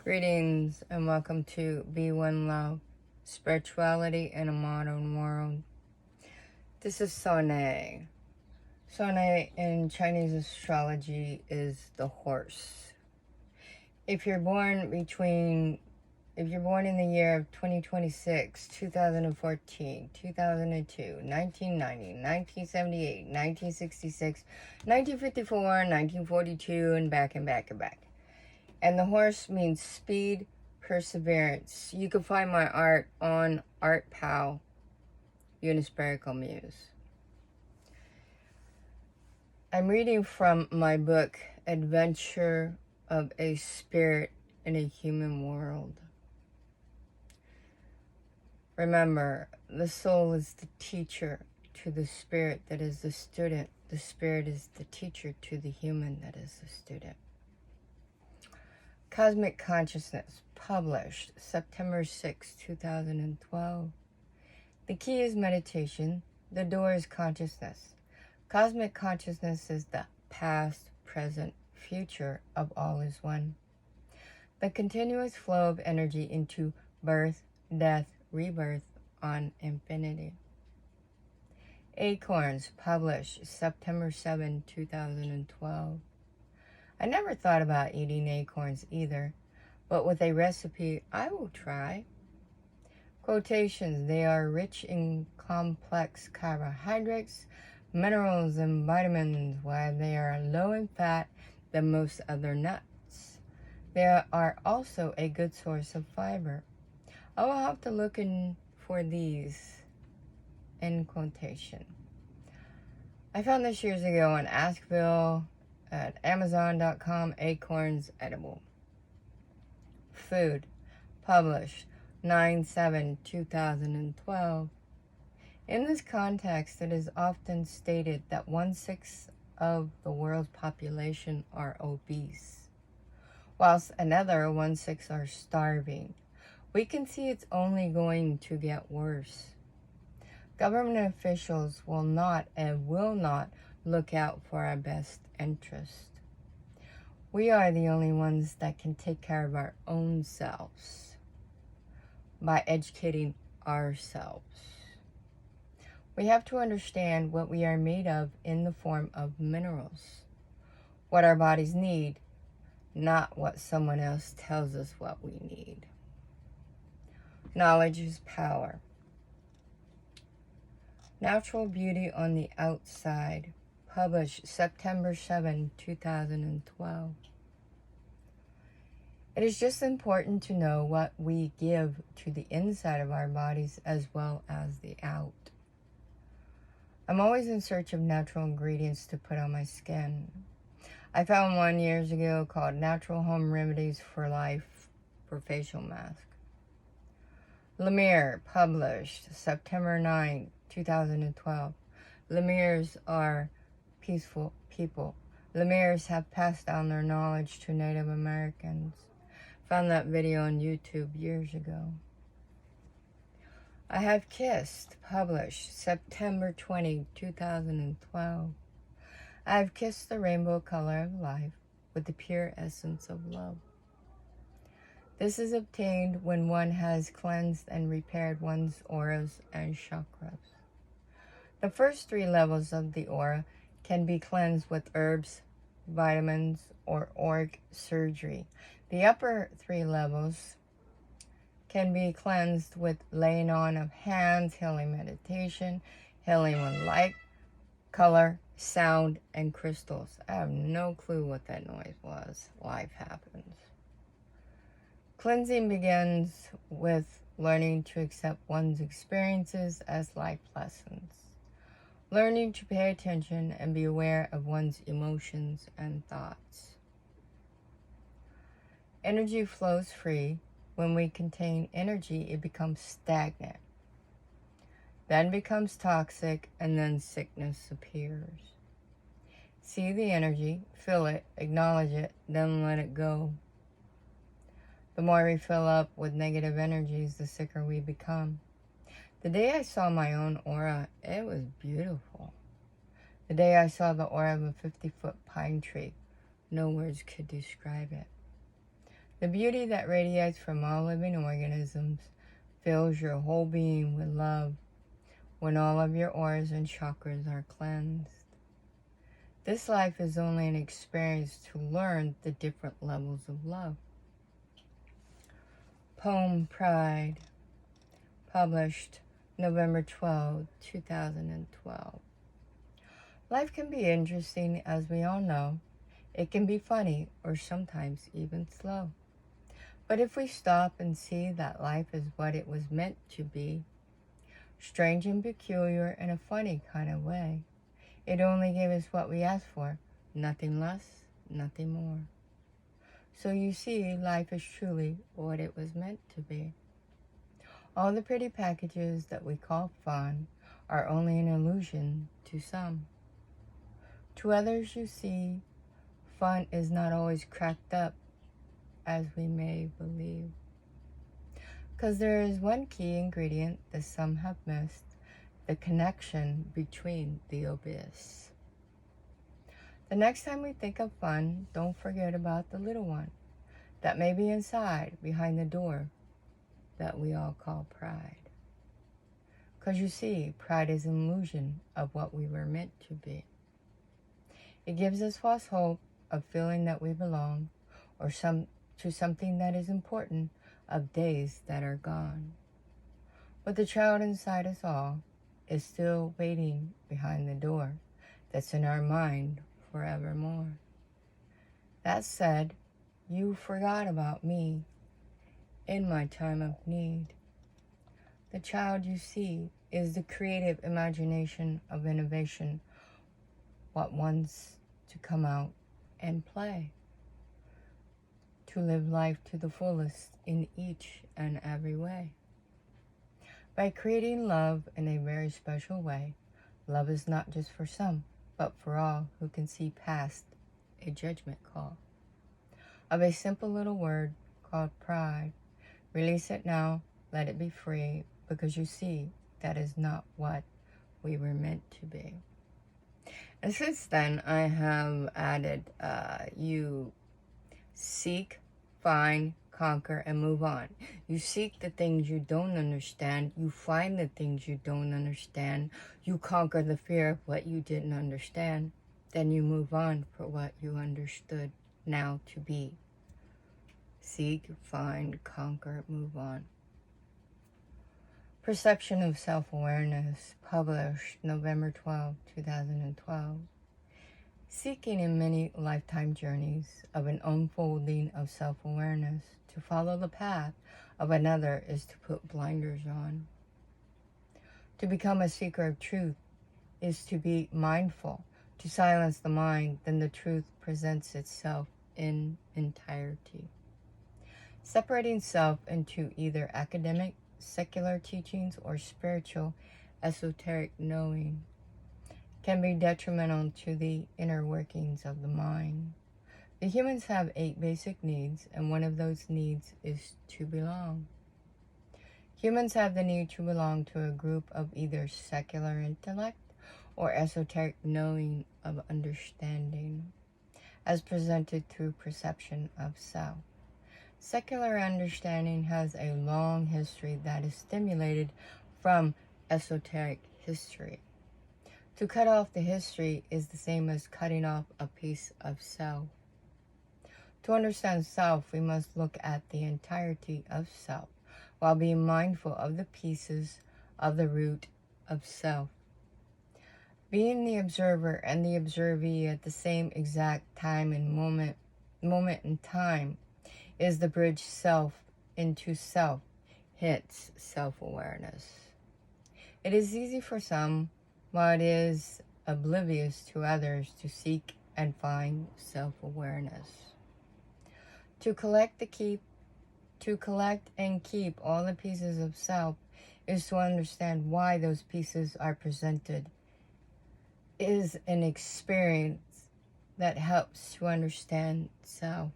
Greetings and welcome to Be One Love, Spirituality in a Modern World. This is Soné. Soné in Chinese astrology is the horse. If you're born in the year of 2026, 2014, 2002, 1990, 1978, 1966, 1954, 1942, and back and back and back. And the horse means speed, perseverance. You can find my art on ArtPal, Unispherical Muse. I'm reading from my book, Adventure of a Spirit in a Human World. Remember, the soul is the teacher to the spirit that is the student. The spirit is the teacher to the human that is the student. Cosmic Consciousness, published September 6, 2012. The key is meditation. The door is consciousness. Cosmic consciousness is the past, present, future of all is one. The continuous flow of energy into birth, death, rebirth on infinity. Acorns, published September 7, 2012. I never thought about eating acorns either, but with a recipe I will try. Quotations: they are rich in complex carbohydrates, minerals, and vitamins, while they are low in fat than most other nuts. They are also a good source of fiber. I will have to look in for these, end quotation. I found this years ago on Askville at Amazon.com, Acorns edible. Food, published 9/7/2012. In this context, it is often stated that 1/6 of the world's population are obese, whilst another 1/6 are starving. We can see it's only going to get worse. Government officials will not and will not look out for our best interest. We are the only ones that can take care of our own selves by educating ourselves. We have to understand what we are made of in the form of minerals, what our bodies need, not what someone else tells us what we need. Knowledge is power. Natural Beauty on the Outside, published September 7, 2012. It is just important to know what we give to the inside of our bodies as well as the out. I'm always in search of natural ingredients to put on my skin. I found one years ago called Natural Home Remedies for Life for facial mask. Lemuria, published September 9, 2012. Lemurs are peaceful people. Lemurs have passed down their knowledge to Native Americans. Found that video on YouTube years ago. I Have Kissed, published September 20, 2012. I have kissed the rainbow color of life with the pure essence of love. This is obtained when one has cleansed and repaired one's auras and chakras. The first 3 levels of the aura can be cleansed with herbs, vitamins, or auric surgery. The upper 3 levels can be cleansed with laying on of hands, healing meditation, healing with light, color, sound, and crystals. I have no clue what that noise was. Life happens. Cleansing begins with learning to accept one's experiences as life lessons. Learning to pay attention and be aware of one's emotions and thoughts. Energy flows free. When we contain energy, it becomes stagnant, then becomes toxic, and then sickness appears. See the energy, feel it, acknowledge it, then let it go. The more we fill up with negative energies, the sicker we become. The day I saw my own aura, it was beautiful. The day I saw the aura of a 50-foot pine tree, no words could describe it. The beauty that radiates from all living organisms fills your whole being with love when all of your auras and chakras are cleansed. This life is only an experience to learn the different levels of love. Poem Pride, published November 12, 2012. Life can be interesting, as we all know. It can be funny or sometimes even slow. But if we stop and see that life is what it was meant to be, strange and peculiar in a funny kind of way, it only gave us what we asked for, nothing less, nothing more. So you see, life is truly what it was meant to be. All the pretty packages that we call fun are only an illusion to some. To others, you see, fun is not always cracked up as we may believe. 'Cause there is one key ingredient that some have missed, the connection between the abyss. The next time we think of fun, don't forget about the little one that may be inside, behind the door that we all call pride. 'Cause you see, pride is an illusion of what we were meant to be. It gives us false hope of feeling that we belong, or to something that is important, of days that are gone. But the child inside us all is still waiting behind the door that's in our mind forevermore. That said, you forgot about me in my time of need. The child you see is the creative imagination of innovation, what wants to come out and play, to live life to the fullest in each and every way. By creating love in a very special way, love is not just for some, but for all who can see past a judgment call of a simple little word called pride. Release it now, let it be free, because you see, that is not what we were meant to be. And since then, I have added, you seek, find, conquer, and move on. You seek the things you don't understand. You find the things you don't understand. You conquer the fear of what you didn't understand. Then you move on for what you understood now to be. Seek, find, conquer, move on. Perception of Self-Awareness, published November 12, 2012. Seeking in many lifetime journeys of an unfolding of self-awareness, to follow the path of another is to put blinders on. To become a seeker of truth is to be mindful, to silence the mind, then the truth presents itself in entirety. Separating self into either academic, secular teachings or spiritual, esoteric knowing can be detrimental to the inner workings of the mind. The humans have 8 basic needs, and one of those needs is to belong. Humans have the need to belong to a group of either secular intellect or esoteric knowing of understanding, as presented through perception of self. Secular understanding has a long history that is stimulated from esoteric history. To cut off the history is the same as cutting off a piece of self. To understand self, we must look at the entirety of self, while being mindful of the pieces of the root of self. Being the observer and the observee at the same exact time and moment in time is the bridge self into self, hence self-awareness. It is easy for some, while it is oblivious to others, to seek and find self-awareness. To collect and keep all the pieces of self is to understand why those pieces are presented, is an experience that helps to understand self.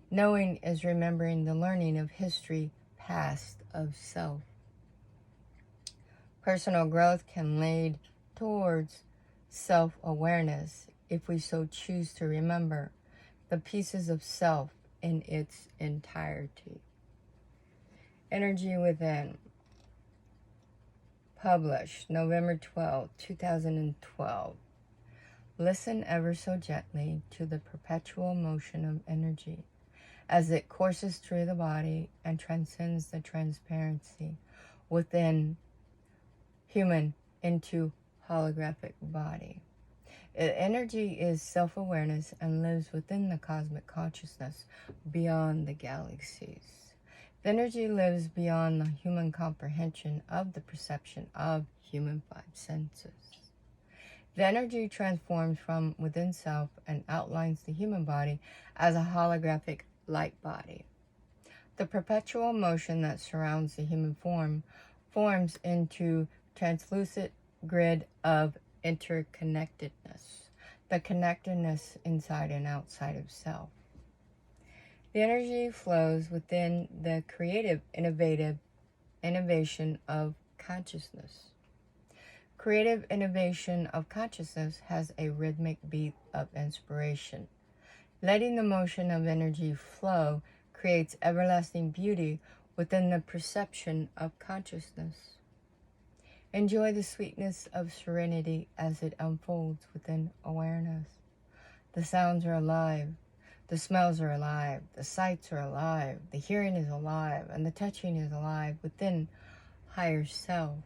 Knowing is remembering the learning of history past of self. Personal growth can lead towards self-awareness if we so choose to remember the pieces of self in its entirety. Energy Within. Published November 12, 2012. Listen ever so gently to the perpetual motion of energy as it courses through the body and transcends the transparency within human into holographic body. Energy is self-awareness and lives within the cosmic consciousness beyond the galaxies. The energy lives beyond the human comprehension of the perception of human five senses. The energy transforms from within self and outlines the human body as a holographic light body. The perpetual motion that surrounds the human form forms into translucent grid of interconnectedness, the connectedness inside and outside of self. The energy flows within the creative, innovation of consciousness. Creative innovation of consciousness has a rhythmic beat of inspiration. Letting the motion of energy flow creates everlasting beauty within the perception of consciousness. Enjoy the sweetness of serenity as it unfolds within awareness. The sounds are alive. The smells are alive. The sights are alive. The hearing is alive. And the touching is alive within higher self.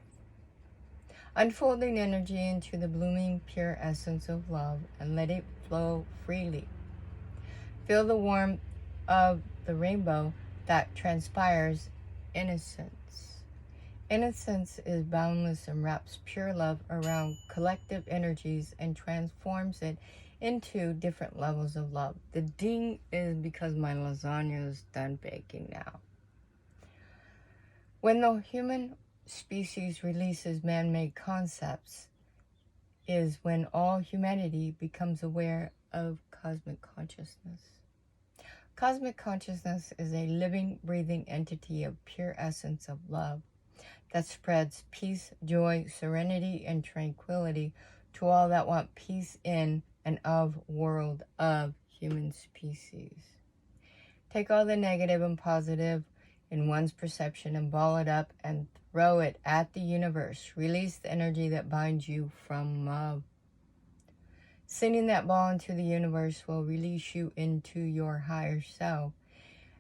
Unfolding energy into the blooming pure essence of love and let it flow freely. Feel the warmth of the rainbow that transpires innocence. Innocence is boundless and wraps pure love around collective energies and transforms it into different levels of love. The ding is because my lasagna is done baking now. When the human species releases man-made concepts is when all humanity becomes aware of cosmic consciousness. Cosmic consciousness is a living, breathing entity of pure essence of love that spreads peace, joy, serenity, and tranquility to all that want peace in and of world of human species. Take all the negative and positive in one's perception and ball it up and throw it at the universe. Release the energy that binds you from love. Sending that ball into the universe will release you into your higher self,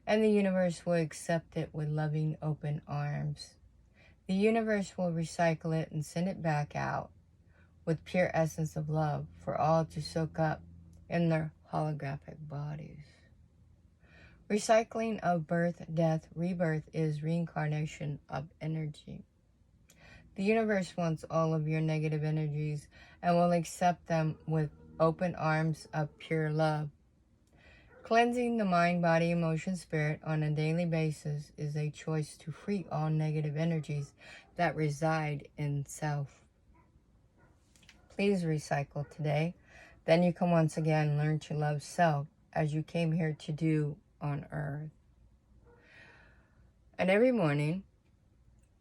and the universe will accept it with loving, open arms. The universe will recycle it and send it back out with pure essence of love for all to soak up in their holographic bodies. Recycling of birth, death, rebirth is reincarnation of energy. The universe wants all of your negative energies and will accept them with open arms of pure love. Cleansing the mind, body, emotion, spirit on a daily basis is a choice to free all negative energies that reside in self. Please recycle today. Then you can once again learn to love self as you came here to do on earth. And every morning,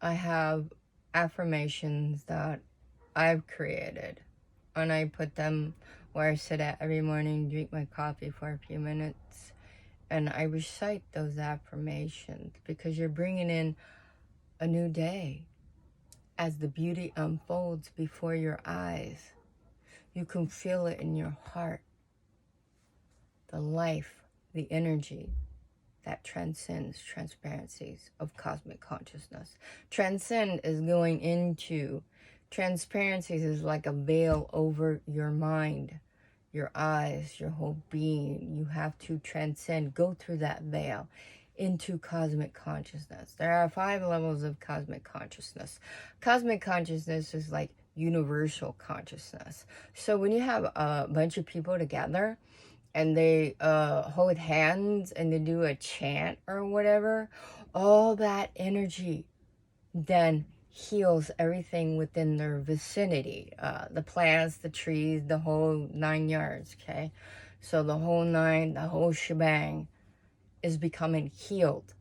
I have affirmations that I've created. And I put them where I sit at every morning, drink my coffee for a few minutes, and I recite those affirmations because you're bringing in a new day. As the beauty unfolds before your eyes, you can feel it in your heart. The life, the energy that transcends transparencies of cosmic consciousness. Transcend is going into transparencies is like a veil over your mind, your eyes, your whole being. You have to transcend, go through that veil into cosmic consciousness. There are 5 levels of cosmic consciousness. Cosmic consciousness is like universal consciousness. So when you have a bunch of people together and they hold hands and they do a chant or whatever, all that energy then heals everything within their vicinity. The plants, the trees, the whole 9 yards, okay? So the whole shebang is becoming healed.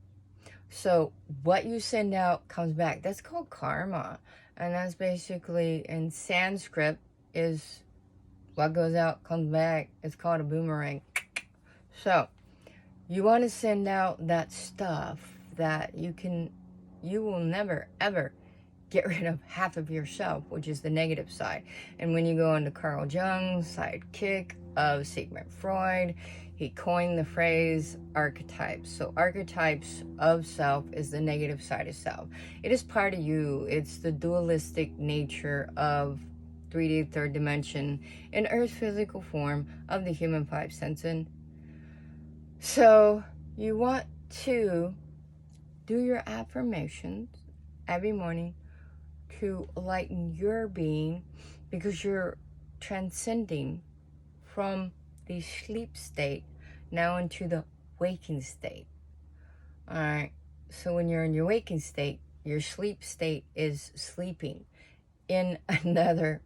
So what you send out comes back. That's called karma. And that's basically, in Sanskrit, is what goes out comes back. It's called a boomerang. So You want to send out that stuff that you will never ever get rid of half of yourself, which is the negative side. And when you go into Carl Jung's sidekick of Sigmund Freud, he coined the phrase archetypes. So archetypes of self is the negative side of self. It is part of you. It's the dualistic nature of 3D, third dimension, in Earth's physical form of the human five senses. So you want to do your affirmations every morning to lighten your being, because you're transcending from the sleep state now into the waking state. All right. So when you're in your waking state, your sleep state is sleeping in another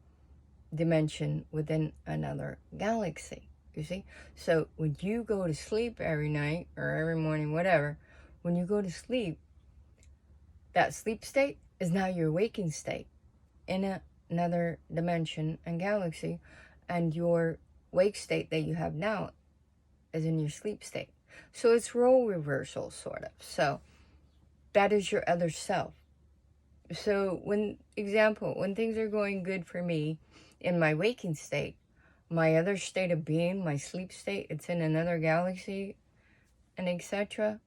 dimension within another galaxy. You see? So when you go to sleep every night or every morning, whatever, when you go to sleep, that sleep state is now your waking state in another dimension and galaxy, and your wake state that you have now is in your sleep state. So it's role reversal, sort of. So that is your other self. So when things are going good for me in my waking state, my other state of being, my sleep state, it's in another galaxy, and etc.,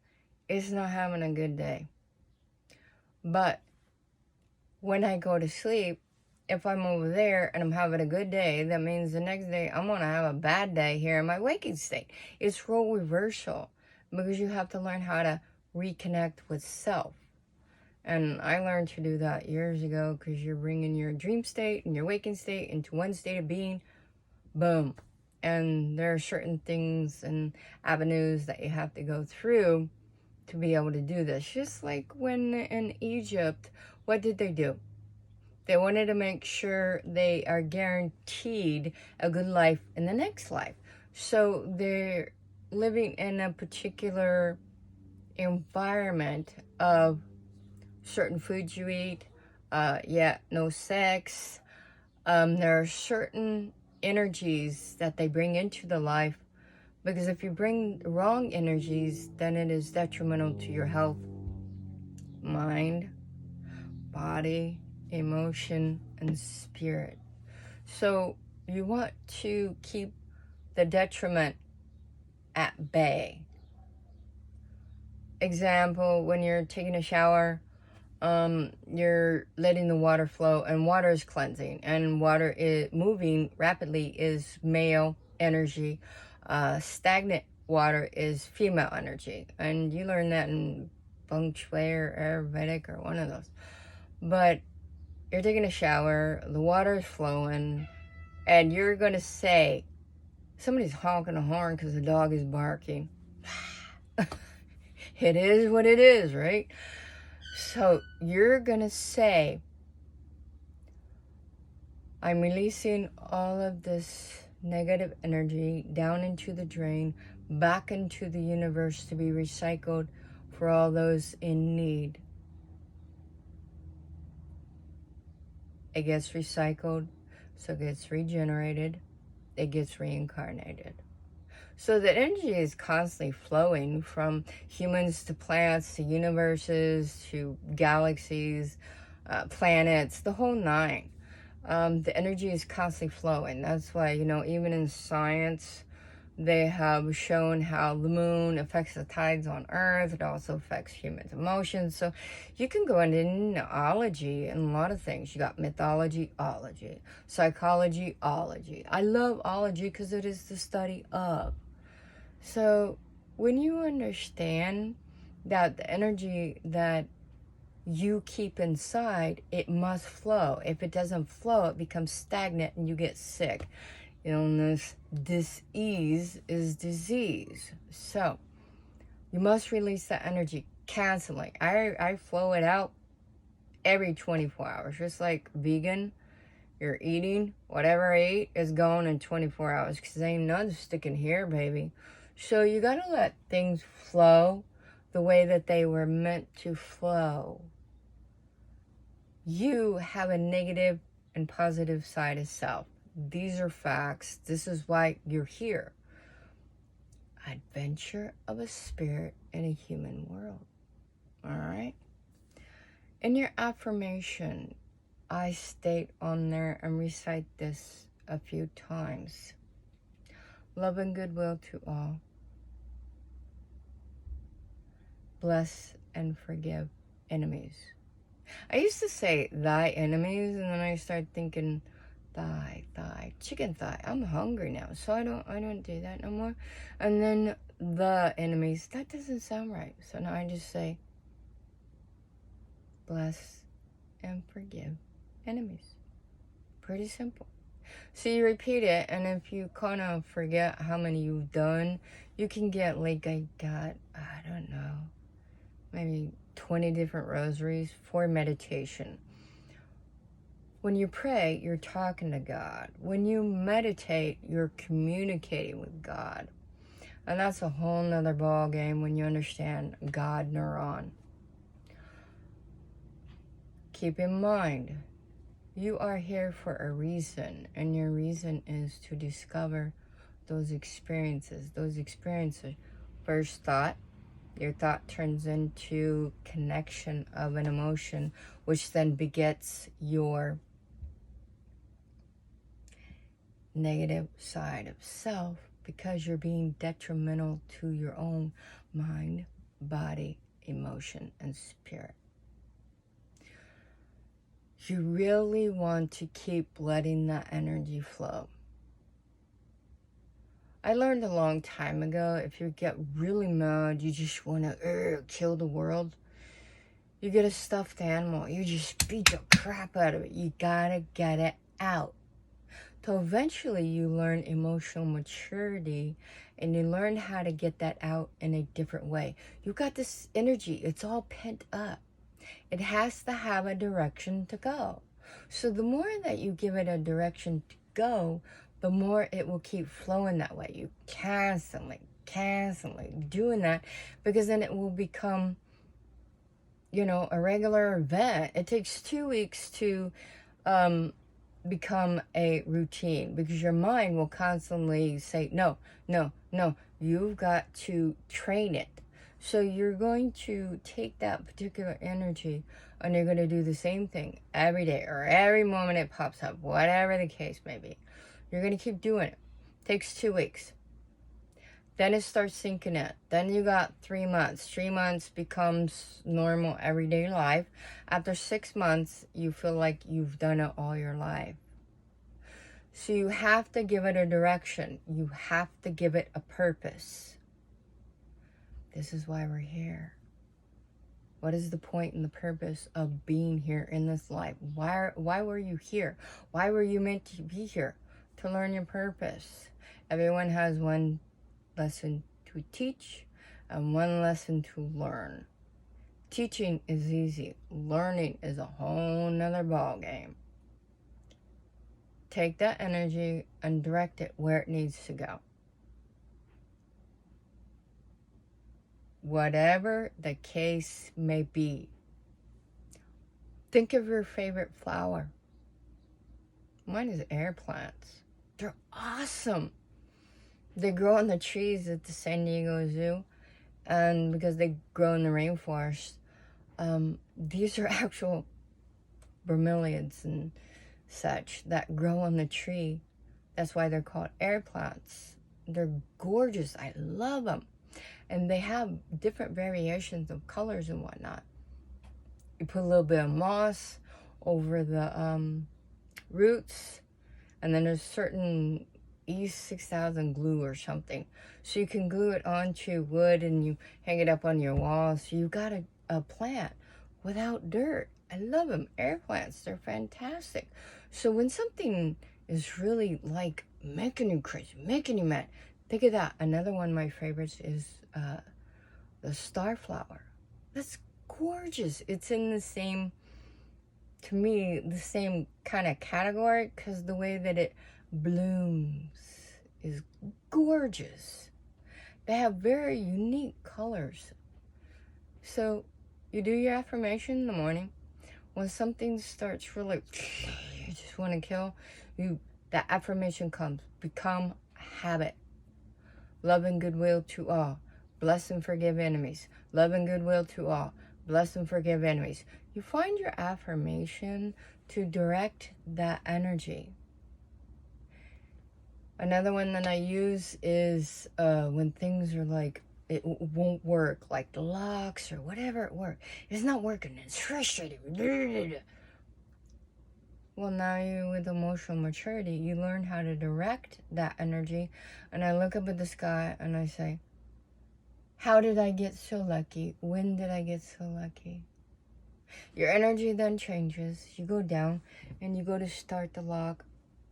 is not having a good day. But when I go to sleep, if I'm over there and I'm having a good day, that means the next day I'm going to have a bad day here in my waking state. It's role reversal, because you have to learn how to reconnect with self. And I learned to do that years ago, because you're bringing your dream state and your waking state into one state of being. Boom. And there are certain things and avenues that you have to go through to be able to do this. Just like when in Egypt, what did they do? They wanted to make sure they are guaranteed a good life in the next life. So they're living in a particular environment of certain foods you eat, no sex. There are certain energies that they bring into the life, because if you bring wrong energies, then it is detrimental to your health, mind, body, emotion, and spirit. So you want to keep the detriment at bay. Example, when you're taking a shower, you're letting the water flow, and water is cleansing, and water is moving rapidly is male energy. Stagnant water is female energy, and you learn that in Feng Shui or Ayurvedic or one of those. But you're taking a shower, the water is flowing, and you're gonna say, somebody's honking a horn because the dog is barking. It is what it is, right? So you're gonna say, I'm releasing all of this negative energy down into the drain, back into the universe to be recycled for all those in need. It gets recycled, so it gets regenerated, it gets reincarnated. So the energy is constantly flowing from humans to plants to universes to galaxies, planets, the whole nine. The energy is constantly flowing. That's why, even in science, they have shown how the moon affects the tides on Earth. It also affects humans' emotions. So you can go into neology and a lot of things. You got mythology-ology, psychology-ology. I love ology because it is the study of. So when you understand that the energy that you keep inside, it must flow. If it doesn't flow, it becomes stagnant and you get sick. Illness, dis-ease is disease. So you must release that energy constantly. I flow it out every 24 hours. Just like vegan, you're eating, whatever I eat is gone in 24 hours, because ain't nothing sticking here, baby. So you gotta let things flow the way that they were meant to flow. You have a negative and positive side of self. These are facts. This is why you're here. adventure of a spirit in a human world. All right? In your affirmation, I state on there and recite this a few times. Love and goodwill to all. Bless and forgive enemies. I used to say thy enemies, and then I started thinking thigh, chicken thigh. I'm hungry now, so I don't do that no more. And then the enemies, that doesn't sound right. So now I just say bless and forgive enemies. Pretty simple. So you repeat it, and if you kind of forget how many you've done, you can get like I don't know, maybe 20 different rosaries for meditation. When you pray, you're talking to God. When you meditate, you're communicating with God. And that's a whole nother ball game when you understand God neuron. Keep in mind, you are here for a reason, and your reason is to discover those experiences. First thought, your thought turns into connection of an emotion, which then begets your negative side of self, because you're being detrimental to your own mind, body, emotion, and spirit. You really want to keep letting that energy flow. I learned a long time ago, if you get really mad, you just want to kill the world, you get a stuffed animal, you just beat the crap out of it. You gotta get it out. So eventually you learn emotional maturity, and you learn how to get that out in a different way. You got this energy, it's all pent up. It has to have a direction to go. So the more that you give it a direction to go, the more it will keep flowing that way. You constantly doing that, because then it will become, a regular event. It takes 2 weeks to become a routine, because your mind will constantly say, no, you've got to train it. So you're going to take that particular energy, and you're going to do the same thing every day or every moment it pops up, whatever the case may be. You're going to keep doing it. Takes 2 weeks. Then it starts sinking in. Then you got 3 months. 3 months becomes normal everyday life. After 6 months, you feel like you've done it all your life. So you have to give it a direction. You have to give it a purpose. This is why we're here. What is the point and the purpose of being here in this life? Why were you here? Why were you meant to be here? To learn your purpose. Everyone has one lesson to teach and one lesson to learn. Teaching is easy. Learning is a whole nother ball game. Take that energy and direct it where it needs to go. Whatever the case may be. Think of your favorite flower. Mine is air plants. They're awesome. They grow on the trees at the San Diego Zoo, and because they grow in the rainforest, these are actual bromeliads and such that grow on the tree. That's why they're called air plants. They're gorgeous. I love them. And they have different variations of colors and whatnot. You put a little bit of moss over the roots, and then there's certain E6000 glue or something. So you can glue it onto wood and you hang it up on your wall. So you've got a plant without dirt. I love them. Air plants, they're fantastic. So when something is really like making you crazy, making you mad, think of that. Another one of my favorites is the starflower. That's gorgeous. It's in the same, to me, the same kind of category, because the way that it blooms is gorgeous. They have very unique colors. So you do your affirmation in the morning. When something starts really, you just want to kill, that affirmation comes. Become a habit. love and goodwill to all, bless and forgive enemies, love and goodwill to all, bless and forgive enemies. You find your affirmation to direct that energy. Another one that I use is when things are like, it won't work, like the locks or whatever it works. It's not working. It's frustrating. Well, now you, with emotional maturity, you learn how to direct that energy. And I look up at the sky and I say, how did I get so lucky? When did I get so lucky? Your energy then changes. You go down and you go to start the lock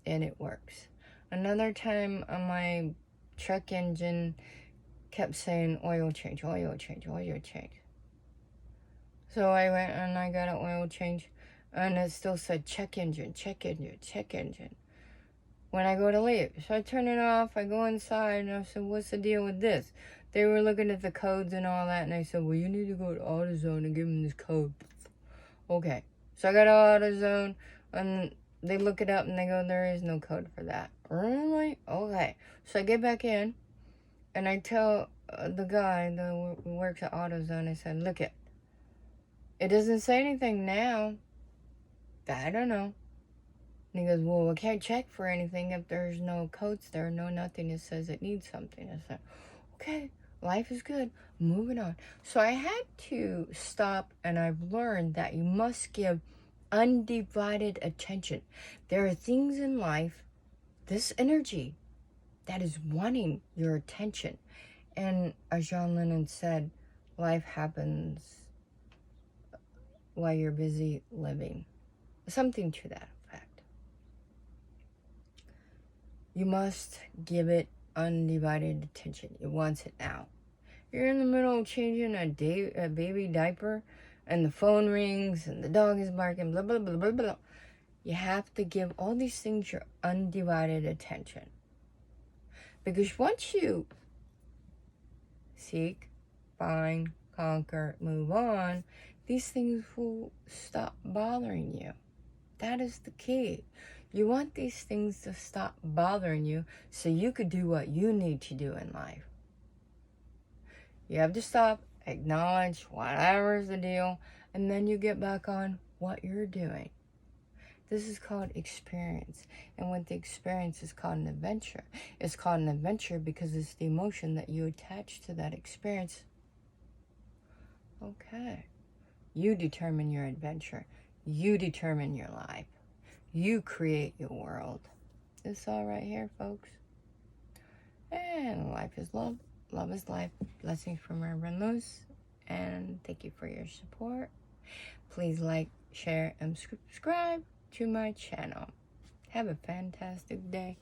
and it works. Another time my truck engine kept saying oil change, oil change, oil change. So I went and I got an oil change and it still said check engine, check engine, check engine when I go to leave. So I turn it off, I go inside and I said, what's the deal with this? They were looking at the codes and all that and I said, well, you need to go to AutoZone and give them this code. Okay. So I got to AutoZone and they look it up and they go, there is no code for that. Really? Okay. So I get back in and I tell the guy that works at AutoZone, I said, look it doesn't say anything now. I don't know. And he goes, well, we can't check for anything if there's no codes there, no nothing that says it needs something. I said, okay, life is good. Moving on. So I had to stop and I've learned that you must give undivided attention. There are things in life, this energy, that is wanting your attention. And as John Lennon said, life happens while you're busy living. Something to that effect. You must give it undivided attention. It wants it now. You're in the middle of changing a baby diaper and the phone rings and the dog is barking, blah, blah, blah, blah, blah. You have to give all these things your undivided attention. Because once you seek, find, conquer, move on, these things will stop bothering you. That is the key. You want these things to stop bothering you so you could do what you need to do in life. You have to stop, acknowledge whatever's the deal, and then you get back on what you're doing. This is called experience. And with the experience, it's called an adventure. It's called an adventure because it's the emotion that you attach to that experience. Okay. You determine your adventure. You determine your life. You create your world. It's all right here, folks. And life is love. Love is life. Blessings from Reverend Lewis. And thank you for your support. Please like, share, and subscribe to my channel. Have a fantastic day.